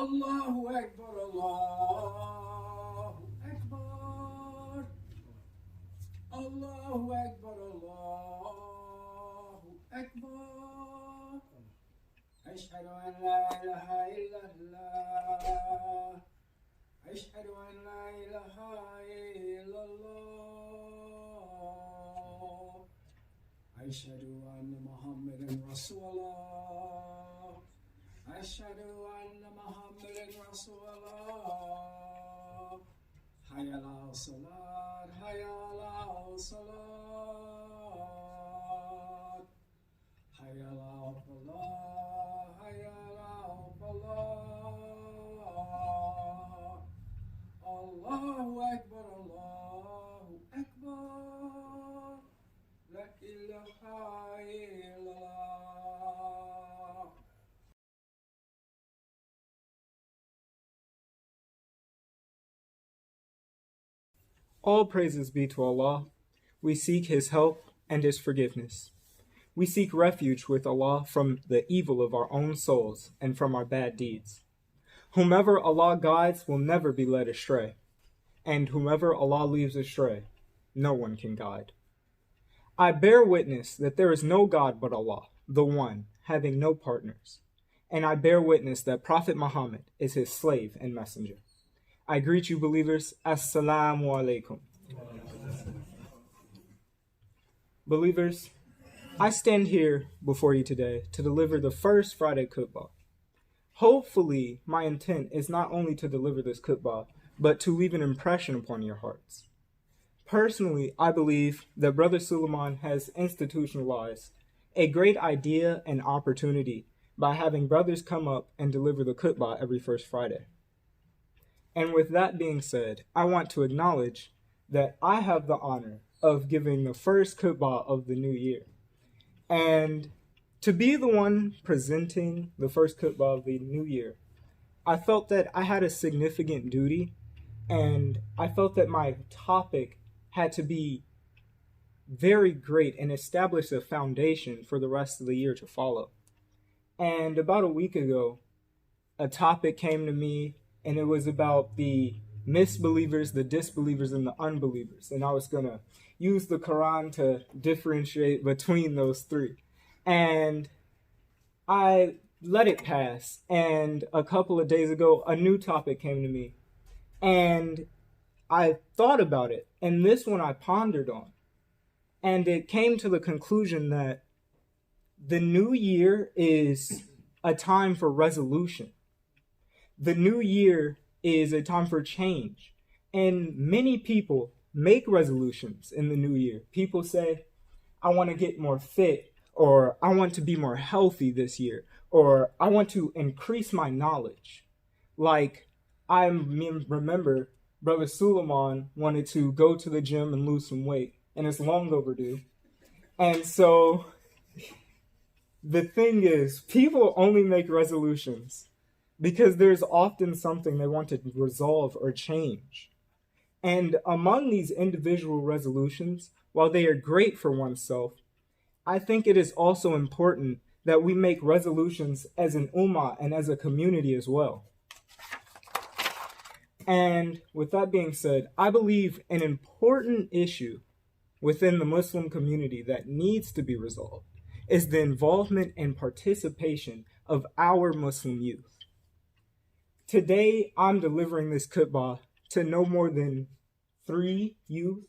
Allahu Akbar, Allahu Akbar. Allahu Akbar, Allahu Akbar. Ashhadu an la ilaha illallah. Ashhadu an la ilaha illallah. Ashhadu anna Muhammadan Rasulullah. Ashhadu anna Muhammadan Rasulullah. Hayya ala salat, hayya ala salat. Hayya ala falah, hayya ala falah. Allahu Akbar, Allahu Akbar. La ilaha illallah. All praises be to Allah. We seek His help and His forgiveness. We seek refuge with Allah from the evil of our own souls and from our bad deeds. Whomever Allah guides will never be led astray, and whomever Allah leaves astray, no one can guide. I bear witness that there is no God but Allah, the One, having no partners, and I bear witness that Prophet Muhammad is His slave and messenger. I greet you, believers. Assalamu alaikum. Believers, I stand here before you today to deliver the first Friday khutbah. Hopefully, my intent is not only to deliver this khutbah, but to leave an impression upon your hearts. Personally, I believe that Brother Suleiman has institutionalized a great idea and opportunity by having brothers come up and deliver the khutbah every first Friday. And with that being said, I want to acknowledge that I have the honor of giving the first khutbah of the new year. And to be the one presenting the first khutbah of the new year, I felt that I had a significant duty, and I felt that my topic had to be very great and establish a foundation for the rest of the year to follow. And about a week ago, a topic came to me, and it was about the misbelievers, the disbelievers, and the unbelievers. And I was going to use the Quran to differentiate between those three. And I let it pass. And a couple of days ago, a new topic came to me. And I thought about it. And this one I pondered on. And it came to the conclusion that the new year is a time for resolution. The new year is a time for change. And many people make resolutions in the new year. People say, I want to get more fit, or I want to be more healthy this year, or I want to increase my knowledge. Like, I remember Brother Suleiman wanted to go to the gym and lose some weight, and it's long overdue. And so the thing is, people only make resolutions because there's often something they want to resolve or change. And among these individual resolutions, while they are great for oneself, I think it is also important that we make resolutions as an ummah and as a community as well. And with that being said, I believe an important issue within the Muslim community that needs to be resolved is the involvement and participation of our Muslim youth. Today, I'm delivering this khutbah to no more than 3 youth,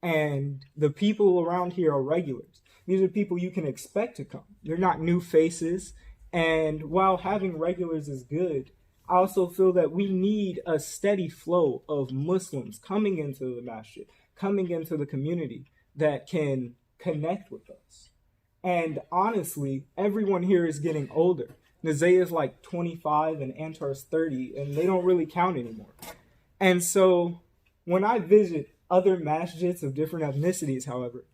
and the people around here are regulars. These are people you can expect to come. They're not new faces, and while having regulars is good, I also feel that we need a steady flow of Muslims coming into the masjid, coming into the community that can connect with us. And honestly, everyone here is getting older. Nazaya is like 25 and Antar's 30, and they don't really count anymore. And so when I visit other masjids of different ethnicities, however,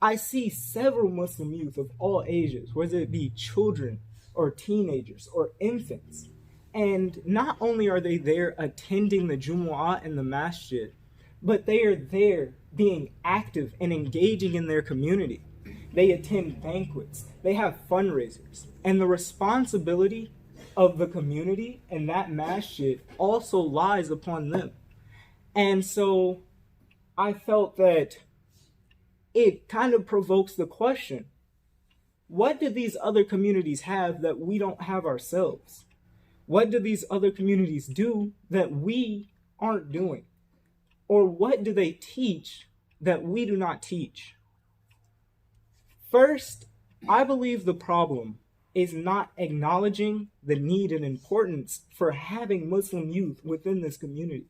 I see several Muslim youth of all ages, whether it be children or teenagers or infants. And not only are they there attending the Jumu'ah in the masjid, but they are there being active and engaging in their community. They attend banquets, they have fundraisers, and the responsibility of the community, and that masjid also lies upon them. And so I felt that it kind of provokes the question, what do these other communities have that we don't have ourselves? What do these other communities do that we aren't doing? Or what do they teach that we do not teach? First, I believe the problem is not acknowledging the need and importance for having Muslim youth within this community.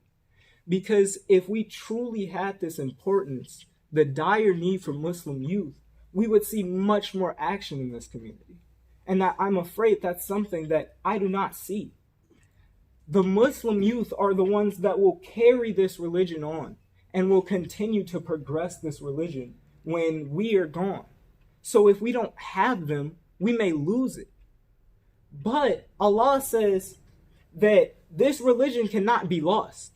Because if we truly had this importance, the dire need for Muslim youth, we would see much more action in this community. And that I'm afraid that's something that I do not see. The Muslim youth are the ones that will carry this religion on and will continue to progress this religion when we are gone. So if we don't have them, we may lose it. But Allah says that this religion cannot be lost.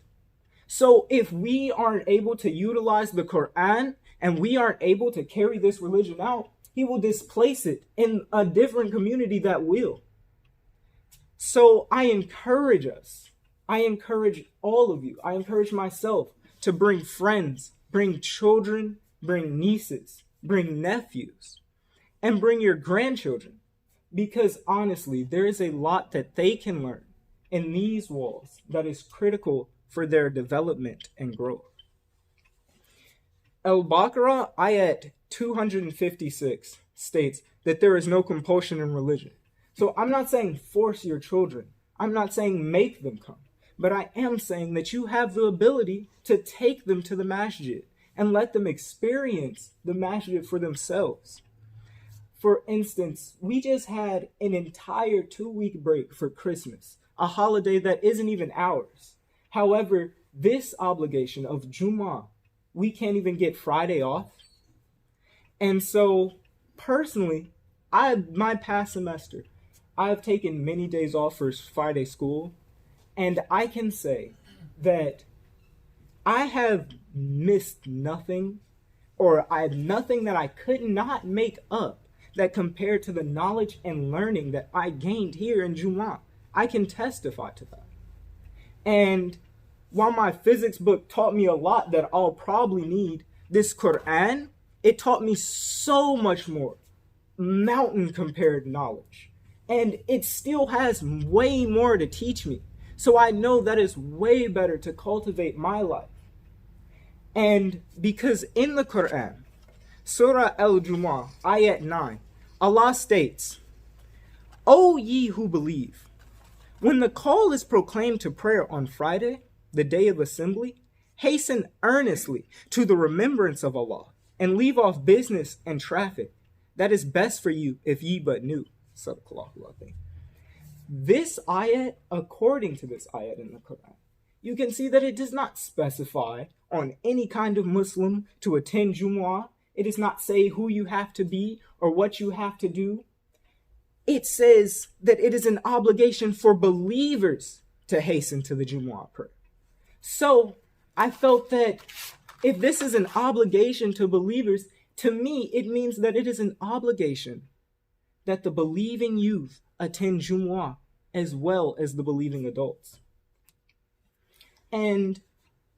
So if we aren't able to utilize the Quran and we aren't able to carry this religion out, He will displace it in a different community that will. So I encourage us. I encourage all of you. I encourage myself to bring friends, bring children, bring nieces, bring nephews, and bring your grandchildren. Because honestly, there is a lot that they can learn in these walls that is critical for their development and growth. Al-Baqarah, ayat 256 states that there is no compulsion in religion. So I'm not saying force your children. I'm not saying make them come. But I am saying that you have the ability to take them to the masjid and let them experience the masjid for themselves. For instance, we just had an entire 2-week break for Christmas, a holiday that isn't even ours. However, this obligation of Jummah, we can't even get Friday off. And so, personally, my past semester, I've taken many days off for Friday school, and I can say that I have missed nothing, or I have nothing that I could not make up that compared to the knowledge and learning that I gained here in Jummah. I can testify to that. And while my physics book taught me a lot that I'll probably need, this Quran, it taught me so much more, mountain compared knowledge. And it still has way more to teach me. So I know that is way better to cultivate my life. And because in the Quran, Surah Al-Jumu'ah, ayat 9, Allah states, O ye who believe, when the call is proclaimed to prayer on Friday, the day of assembly, hasten earnestly to the remembrance of Allah and leave off business and traffic. That is best for you if ye but knew. This ayat, according to this ayat in the Quran, you can see that it does not specify on any kind of Muslim to attend Jumu'ah. It does not say who you have to be or what you have to do. It says that it is an obligation for believers to hasten to the Jumu'ah prayer. So I felt that if this is an obligation to believers, to me it means that it is an obligation that the believing youth attend Jumu'ah as well as the believing adults. And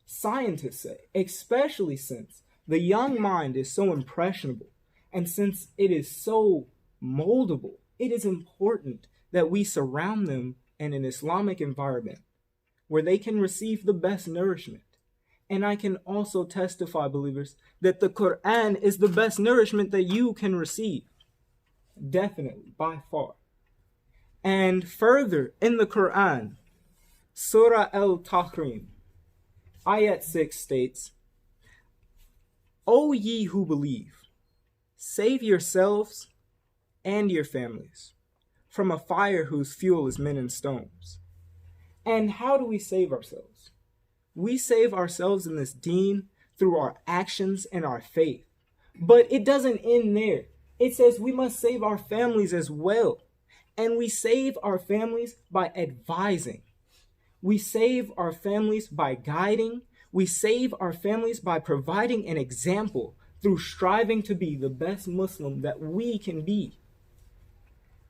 scientists say, especially since the young mind is so impressionable and since it is so moldable, it is important that we surround them in an Islamic environment where they can receive the best nourishment. And I can also testify, believers, that the Quran is the best nourishment that you can receive. Definitely, by far. And further, in the Quran, Surah Al-Tahrim, ayat 6 states, O ye who believe, save yourselves and your families from a fire whose fuel is men and stones. And how do we save ourselves? We save ourselves in this deen through our actions and our faith. But it doesn't end there. It says we must save our families as well. And we save our families by advising. We save our families by guiding. We save our families by providing an example through striving to be the best Muslim that we can be.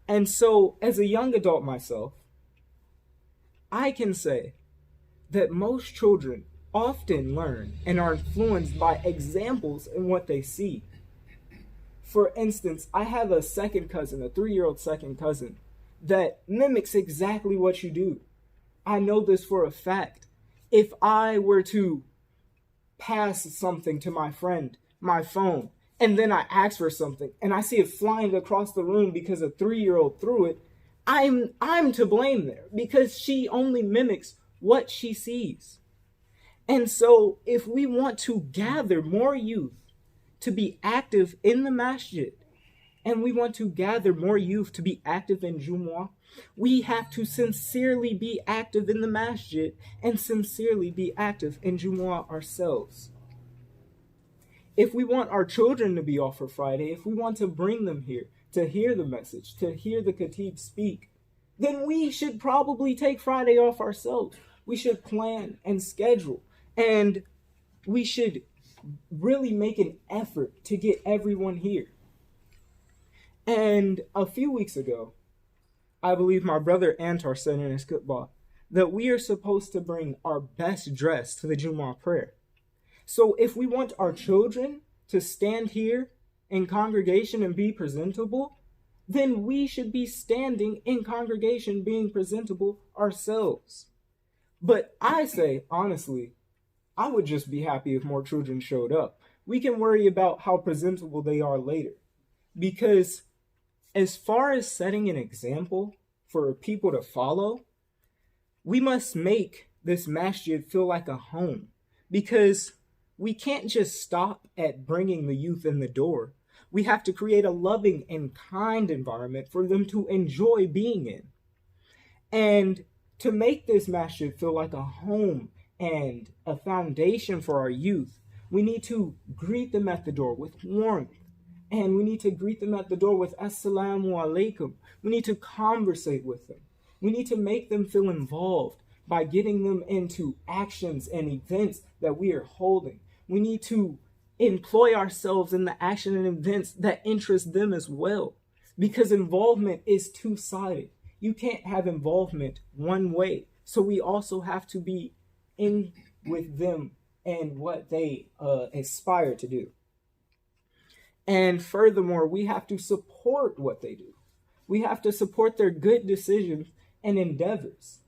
And so, as a young adult myself, I can say that most children often learn and are influenced by examples in what they see. For instance, I have a second cousin, a 3-year-old second cousin, that mimics exactly what you do. I know this for a fact. If I were to pass something to my friend, my phone, and then I ask for something and I see it flying across the room because a 3-year-old threw it, I'm to blame there because she only mimics what she sees. And so if we want to gather more youth to be active in the masjid, and we want to gather more youth to be active in Jumu'ah, we have to sincerely be active in the masjid and sincerely be active in Jumu'ah ourselves. If we want our children to be off for Friday, if we want to bring them here to hear the message, to hear the Katib speak, then we should probably take Friday off ourselves. We should plan and schedule, and we should really make an effort to get everyone here. And a few weeks ago, I believe my brother Antar said in his khutbah that we are supposed to bring our best dress to the Jumu'ah prayer. So if we want our children to stand here in congregation and be presentable, then we should be standing in congregation being presentable ourselves. But I say, honestly, I would just be happy if more children showed up. We can worry about how presentable they are later. Because as far as setting an example for people to follow, we must make this masjid feel like a home. Because we can't just stop at bringing the youth in the door. We have to create a loving and kind environment for them to enjoy being in. And to make this masjid feel like a home and a foundation for our youth, we need to greet them at the door with warmth. And we need to greet them at the door with Assalamu alaikum. We need to conversate with them. We need to make them feel involved by getting them into actions and events that we are holding. We need to employ ourselves in the action and events that interest them as well. Because involvement is two-sided. You can't have involvement one way. So we also have to be in with them and what they aspire to do. And furthermore, we have to support what they do. We have to support their good decisions and endeavors.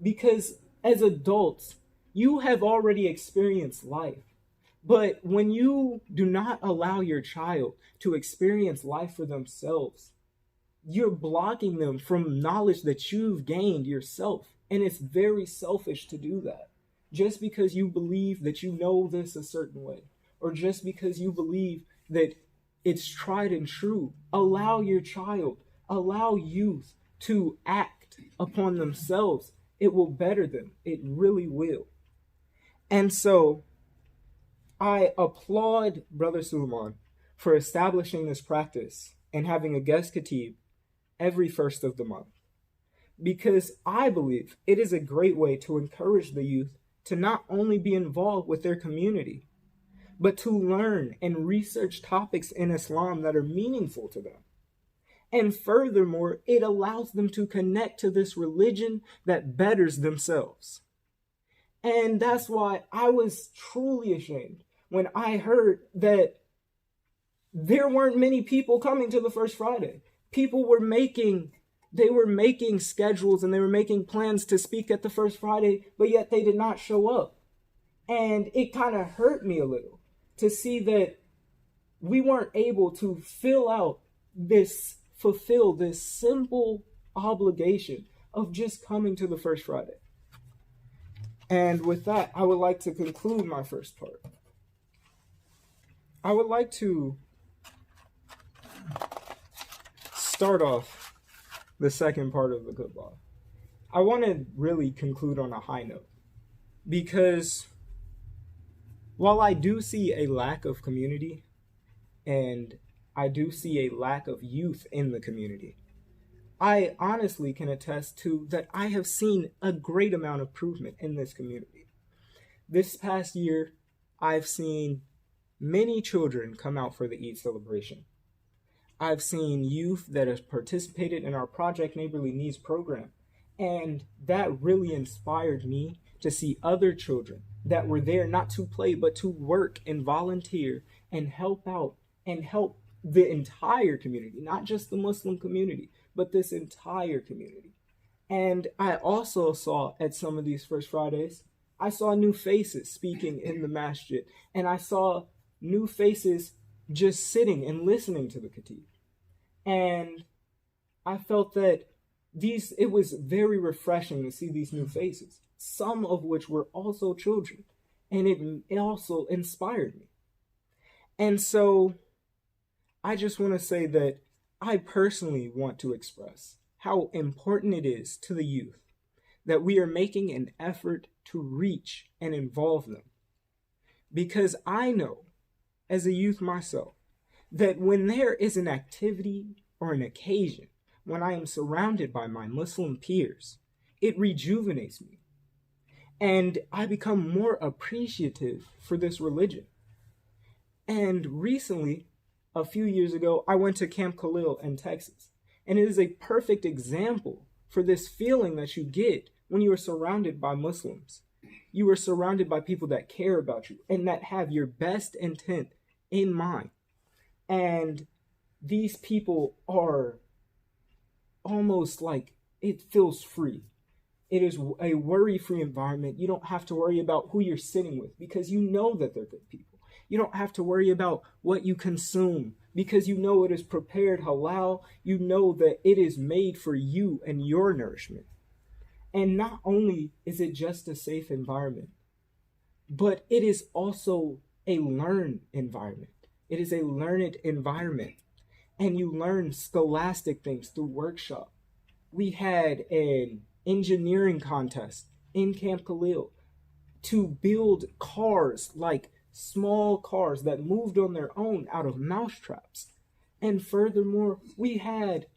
Because as adults, you have already experienced life. But when you do not allow your child to experience life for themselves, you're blocking them from knowledge that you've gained yourself. And it's very selfish to do that. Just because you believe that you know this a certain way, or just because you believe that it's tried and true, allow your child, allow youth to act upon themselves. It will better them. It really will. And so I applaud Brother Suleiman for establishing this practice and having a guest Katib every first of the month. Because I believe it is a great way to encourage the youth to not only be involved with their community, but to learn and research topics in Islam that are meaningful to them. And furthermore, it allows them to connect to this religion that betters themselves. And that's why I was truly ashamed when I heard that there weren't many people coming to the First Friday. People were making schedules and they were making plans to speak at the First Friday, but yet they did not show up. And it kind of hurt me a little to see that we weren't able to fulfill this simple obligation of just coming to the First Friday. And with that, I would like to conclude my first part. I would like to start off the second part of the khutbah. I want to really conclude on a high note, because while I do see a lack of community and I do see a lack of youth in the community, I honestly can attest to that I have seen a great amount of improvement in this community. This past year, I've seen many children come out for the Eid celebration. I've seen youth that have participated in our Project Neighborly Needs program, And that really inspired me to see other children that were there not to play, but to work and volunteer and help out and help the entire community, not just the Muslim community, but this entire community. And I also saw at some of these First Fridays, I saw new faces speaking in the masjid, and I saw new faces just sitting and listening to the Katib. And I felt that it was very refreshing to see these new faces, some of which were also children, and it also inspired me. And so I just want to say that I personally want to express how important it is to the youth that we are making an effort to reach and involve them. Because I know, as a youth myself, that when there is an activity or an occasion, when I am surrounded by my Muslim peers, it rejuvenates me. And I become more appreciative for this religion. And recently, a few years ago, I went to Camp Khalil in Texas. And it is a perfect example for this feeling that you get when you are surrounded by Muslims. You are surrounded by people that care about you and that have your best intent in mind. And these people are almost like, it feels free. It is a worry-free environment. You don't have to worry about who you're sitting with because you know that they're good people. You don't have to worry about what you consume because you know it is prepared halal. You know that it is made for you and your nourishment. And not only is it just a safe environment, but it is also a learned environment. It is a learned environment. And you learn scholastic things through workshop. We had an engineering contest in Camp Khalil to build cars, like small cars that moved on their own out of mousetraps. And furthermore, we had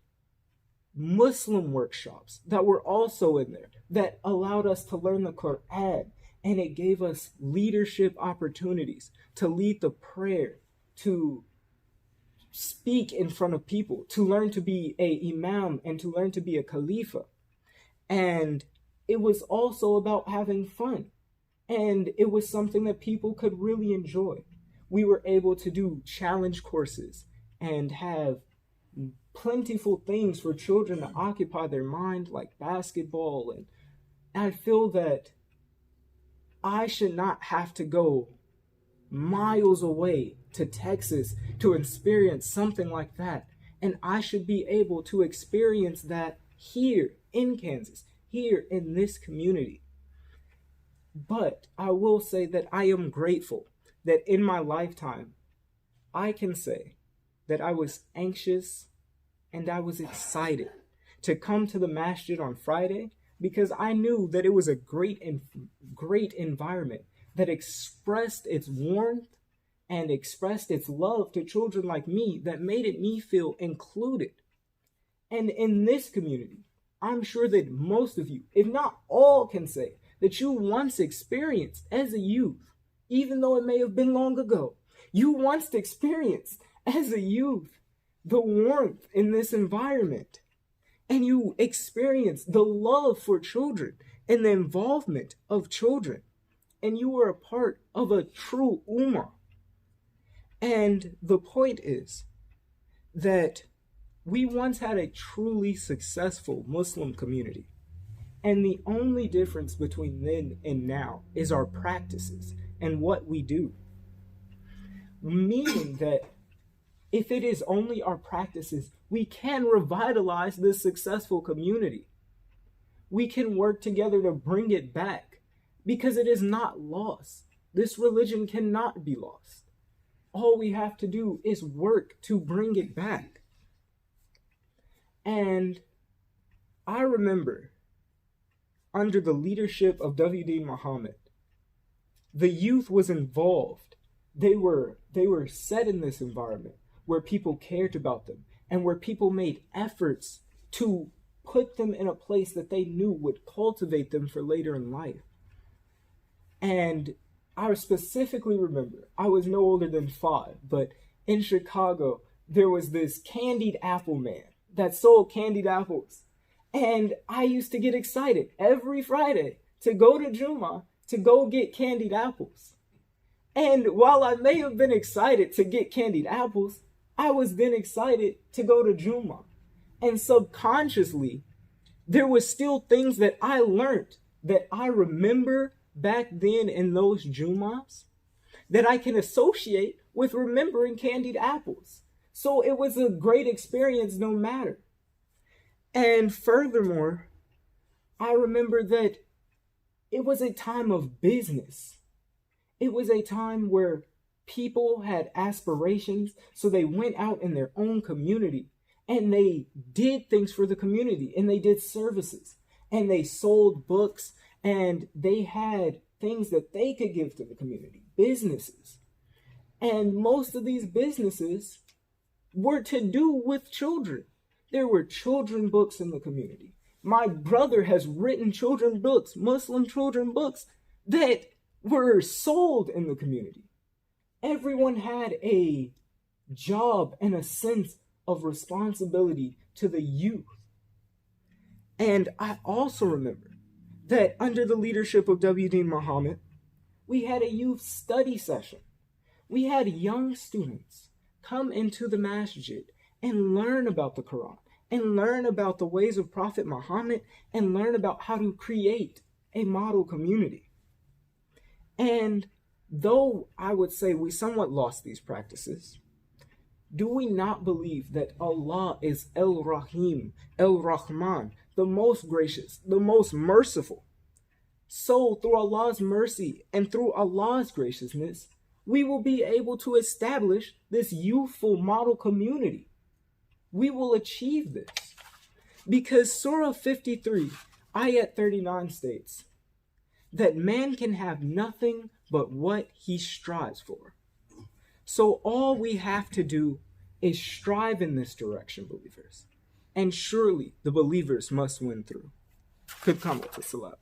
Muslim workshops that were also in there that allowed us to learn the Quran, and it gave us leadership opportunities to lead the prayer, to speak in front of people, to learn to be a imam and to learn to be a khalifa. And it was also about having fun. And it was something that people could really enjoy. We were able to do challenge courses and have plentiful things for children to occupy their mind, like basketball. And I feel that I should not have to go miles away to Texas to experience something like that. And I should be able to experience that here in Kansas, here in this community. But I will say that I am grateful that in my lifetime, I can say that I was anxious and I was excited to come to the masjid on Friday because I knew that it was a great environment that expressed its warmth and expressed its love to children like me, that made me feel included. And in this community, I'm sure that most of you, if not all, can say that you once experienced as a youth, even though it may have been long ago, you once experienced as a youth the warmth in this environment. And you experienced the love for children and the involvement of children. And you were a part of a true ummah. And the point is that we once had a truly successful Muslim community. And the only difference between then and now is our practices and what we do. Meaning that if it is only our practices, we can revitalize this successful community. We can work together to bring it back because it is not lost. This religion cannot be lost. All we have to do is work to bring it back. And I remember under the leadership of W.D. Muhammad, the youth was involved. They were set in this environment where people cared about them and where people made efforts to put them in a place that they knew would cultivate them for later in life. And I specifically remember, I was no older than 5, but in Chicago, there was this candied apple man that sold candied apples. And I used to get excited every Friday to go to Juma to go get candied apples. And while I may have been excited to get candied apples, I was then excited to go to Juma. And subconsciously, there was still things that I learned that I remember back then in those Jumas that I can associate with remembering candied apples. So it was a great experience no matter. And furthermore, I remember that it was a time of business. It was a time where people had aspirations, so they went out in their own community and they did things for the community, and they did services, and they sold books, and they had things that they could give to the community, businesses. And most of these businesses were to do with children. There were children books in the community. My brother has written children books, Muslim children books, that were sold in the community. Everyone had a job and a sense of responsibility to the youth. And I also remember that under the leadership of W.D. Muhammad, we had a youth study session. We had young students come into the masjid and learn about the Quran, and learn about the ways of Prophet Muhammad, and learn about how to create a model community. And though I would say we somewhat lost these practices, do we not believe that Allah is El-Rahim, El-Rahman, the most gracious, the most merciful? So through Allah's mercy and through Allah's graciousness, we will be able to establish this youthful model community. We will achieve this because Surah 53, Ayat 39 states that man can have nothing but what he strives for. So all we have to do is strive in this direction, believers. And surely the believers must win through. Could come with the Salat.